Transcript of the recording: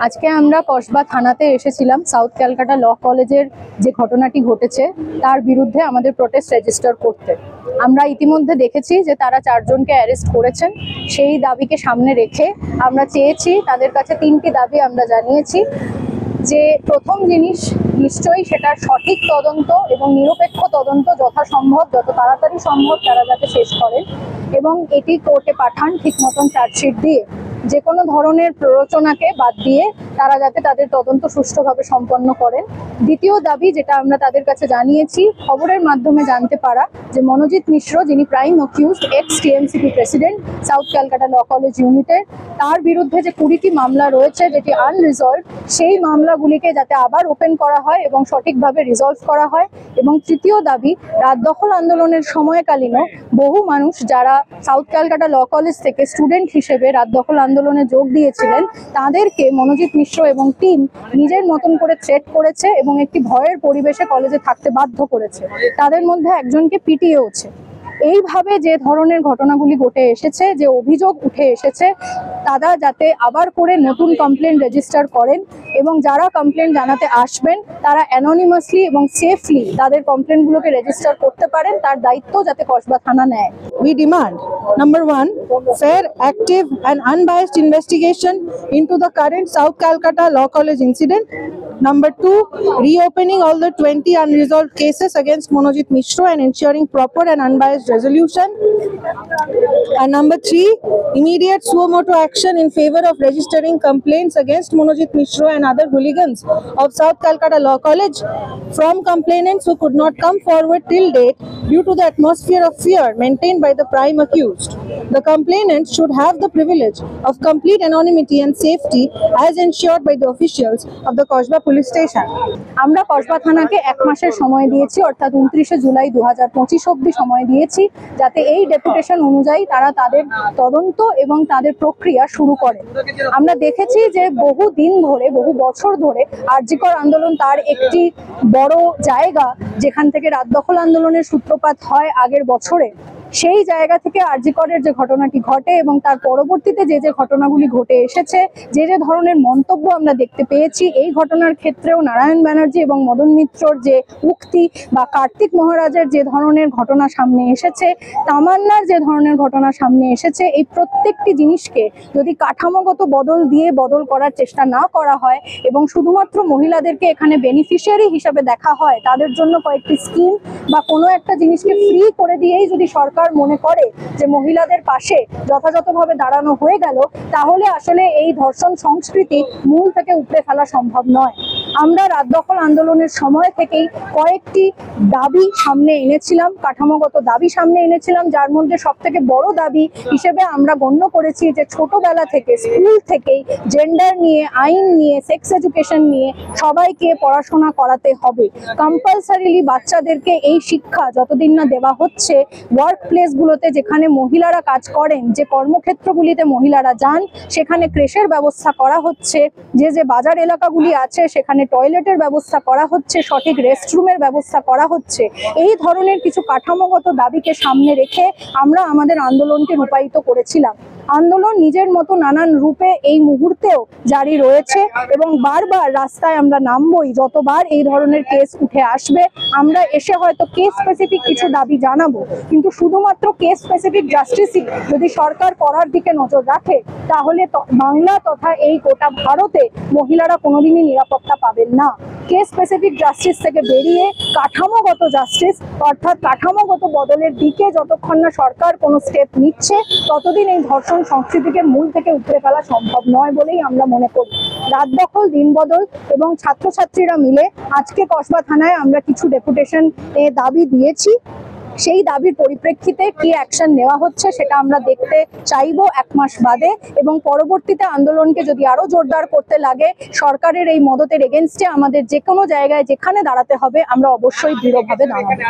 আজকে আমরা কসবা থানাতে এসেছিলাম সাউথ ক্যালকাটা ল কলেজের যে ঘটনাটি ঘটেছে তার বিরুদ্ধে আমাদের প্রোটেস্ট রেজিস্টার করতে। আমরা ইতিমধ্যে দেখেছি যে তারা 4 জনকে অ্যারেস্ট করেছেন। সেই দাবিকে সামনে রেখে আমরা চেয়েছি, তাদের কাছে 3টি দাবি আমরা জানিয়েছি। যে প্রথম জিনিস, নিশ্চয়ই সেটার সঠিক তদন্ত এবং নিরপেক্ষ তদন্ত যথাসম্ভব যত তাড়াতাড়ি সম্ভব তারা যাতে শেষ করেন এবং এটি কোর্টে পাঠান ঠিক মতন চার্জশিট দিয়ে। যে কোনো ধরনের প্ররোচনাকে বাদ দিয়ে তারা যাতে তাদের তদন্ত সুষ্ঠুভাবে সম্পন্ন করেন। দ্বিতীয় দাবি যেটা আমরা তাদের কাছে জানিয়েছি, খবরের মাধ্যমে জানতে পারা যে মনোজিৎ মিশ্র, যিনি prime accused ex TMCP president South Calcutta Law College ইউনিটের, তার বিরুদ্ধে যে 20টি মামলা রয়েছে যেটি আনরিজলভ, সেই মামলাগুলিকে যাতে আবার ওপেন করা হয় এবং সঠিকভাবে রিজলভ করা হয়। এবং তৃতীয় দাবি, রাত দখল আন্দোলনের সময়কালীনও বহু মানুষ যারা সাউথ ক্যালকাটা ল কলেজ থেকে স্টুডেন্ট হিসেবে রাত দখল আন্দোলনে যোগ দিয়েছিলেন, তাদেরকে মনোজিৎ মিশ্র এবং টিম নিজের মতন করে থ্রেট করেছে এবং একটি ভয়ের পরিবেশে কলেজে থাকতে বাধ্য করেছে। তাদের মধ্যে একজনকে পিটিয়েওছে। এইভাবে যে ধরনের ঘটনাগুলি ঘটে এসেছে, যে অভিযোগ উঠে এসেছে, তারা যাতে আবার করে নতুন কমপ্লেন রেজিস্টার করেন এবং যারা কমপ্লেন জানাতে আসবেন তারা অ্যানোনিমাসলি এবং সেফলি তাদের কমপ্লেনগুলোকে রেজিস্টার করতে পারেন, তার দায়িত্ব যাতে কসবা থানা নেয়। We demand, number 1, fair, active and unbiased investigation into the current South Calcutta Law College incident. Number 2, reopening all the 20 unresolved cases against Monojit Mishra and ensuring proper and unbiased resolution. And number 3, immediate suo motu action in favor of registering complaints against Monojit Mishra and other hooligans of South Calcutta Law College from complainants who could not come forward till date due to the atmosphere of fear maintained by the prime accused. The complainants should have the privilege of complete anonymity and safety as ensured by the officials of the Kosba police station. আমরা কসবা থানাকে 1 মাসের সময় দিয়েছি, অর্থাৎ 29শে জুলাই 2025 অবধি সময় দিয়েছি, যাতে এই ডেপুটেশন অনুযায়ী তারা তাদের তদন্ত এবং তাদের প্রক্রিয়া শুরু করে। আমরা দেখেছি যে বহু দিন ধরে, বহু বছর ধরে আরজি কর আন্দোলন তার একটি বড় জায়গা, যেখান থেকে রাত দখল আন্দোলনের সূত্রপাত হয় আগের বছরে। সেই জায়গা থেকে আরজি করের যে ঘটনাটি ঘটে এবং তার পরবর্তীতে যে যে ঘটনাগুলি ঘটে এসেছে, যে যে ধরনের মন্তব্য আমরা দেখতে পেয়েছি, এই ঘটনার ক্ষেত্রেও নারায়ণ ব্যানার্জি এবং মদন মিত্রর যে উক্তি বা কার্তিক মহারাজের যে ধরনের ঘটনা সামনে এসেছে, তামান্নার যে ধরনের ঘটনা সামনে এসেছে, এই প্রত্যেকটি জিনিসকে যদি কাঠামোগত বদল দিয়ে বদল করার চেষ্টা না করা হয় এবং শুধুমাত্র মহিলাদেরকে এখানে বেনিফিশিয়ারি হিসাবে দেখা হয়, তাদের জন্য কয়েকটি স্কিম বা কোনো একটা জিনিসকে ফ্রি করে দিয়েই যদি সরকার মনে করে যে মহিলাদের পাশে যথাযথভাবে দাঁড়ানো হয়ে গেল, তাহলে আসলে এই ধর্ষণ সংস্কৃতি মূল থেকে উপড়ে ফেলা সম্ভব নয়। আমরা রাত দখল আন্দোলনের সময় থেকেই কয়েকটি দাবি সামনে এনেছিলাম, কাঠামোগত দাবি সামনে এনেছিলাম, যার মধ্যে সবথেকে বড় দাবি হিসেবে আমরা গণ্য করেছি যে ছোটবেলা থেকে, স্কুল থেকেই জেন্ডার নিয়ে, আইন নিয়ে, সেক্স এডুকেশন নিয়ে সবাইকে পড়াশোনা করাতে হবে। কম্পালসারিলি বাচ্চাদেরকে এই শিক্ষা যতদিন না দেওয়া হচ্ছে, ওয়ার্ক প্লেসগুলোতে যেখানে মহিলারা কাজ করেন, যে কর্মক্ষেত্রগুলিতে মহিলারা যান, সেখানে ক্রেশের ব্যবস্থা করা হচ্ছে, যে যে বাজার এলাকাগুলি আছে সেখানে টয়লেটের ব্যবস্থা করা হচ্ছে, সঠিক রেস্টরুমের ব্যবস্থা করা হচ্ছে। এই ধরনের কিছু কাঠামোগত দাবিকে সামনে রেখে আমরা আমাদের আন্দোলনকে রূপায়িত করেছিলাম। আন্দোলন নিজের মতো নানান রূপে এই মুহূর্তেও জারি রয়েছে এবং বারবার রাস্তায় আমরা নামবই যতবার এই ধরনের কেস উঠে আসবে। আমরা এসে হয়তো কেস স্পেসিফিক কিছু দাবি জানাবো, কিন্তু শুধুমাত্র কেস স্পেসিফিক জাস্টিসই যদি সরকার করার দিকে নজর রাখে, তাহলে বাংলা তথা এই গোটা ভারতে মহিলারা কোনোদিনই নিরাপত্তা পাবেন না। কেস স্পেসিফিক জাস্টিস থেকে বেরিয়ে কাঠামোগত জাস্টিস, অর্থাৎ কাঠামোগত বদলের দিকে যতক্ষণ না সরকার কোনো স্টেপ নিচ্ছে, ততদিন এই ধর্ষণ সংস্কৃতিকে মূল থেকে উপড়ে ফেলা সম্ভব নয় বলেই আমরা মনে করি। রাত দখল, দিন বদল এবং ছাত্রছাত্রীরা মিলে আজকে কসবা থানায় আমরা কিছু ডেপুটেশন দাবি দিয়েছি। সেই দাবির পরিপ্রেক্ষিতে কি অ্যাকশন নেওয়া হচ্ছে সেটা আমরা দেখতে চাইবো 1 মাস বাদে, এবং পরবর্তীতে আন্দোলনকে যদি আরো জোরদার করতে লাগে, সরকারের এই মদতের এগেনস্টে আমাদের যে কোনো জায়গায় যেখানে দাঁড়াতে হবে, আমরা অবশ্যই দৃঢ়ভাবে দাঁড়াবো।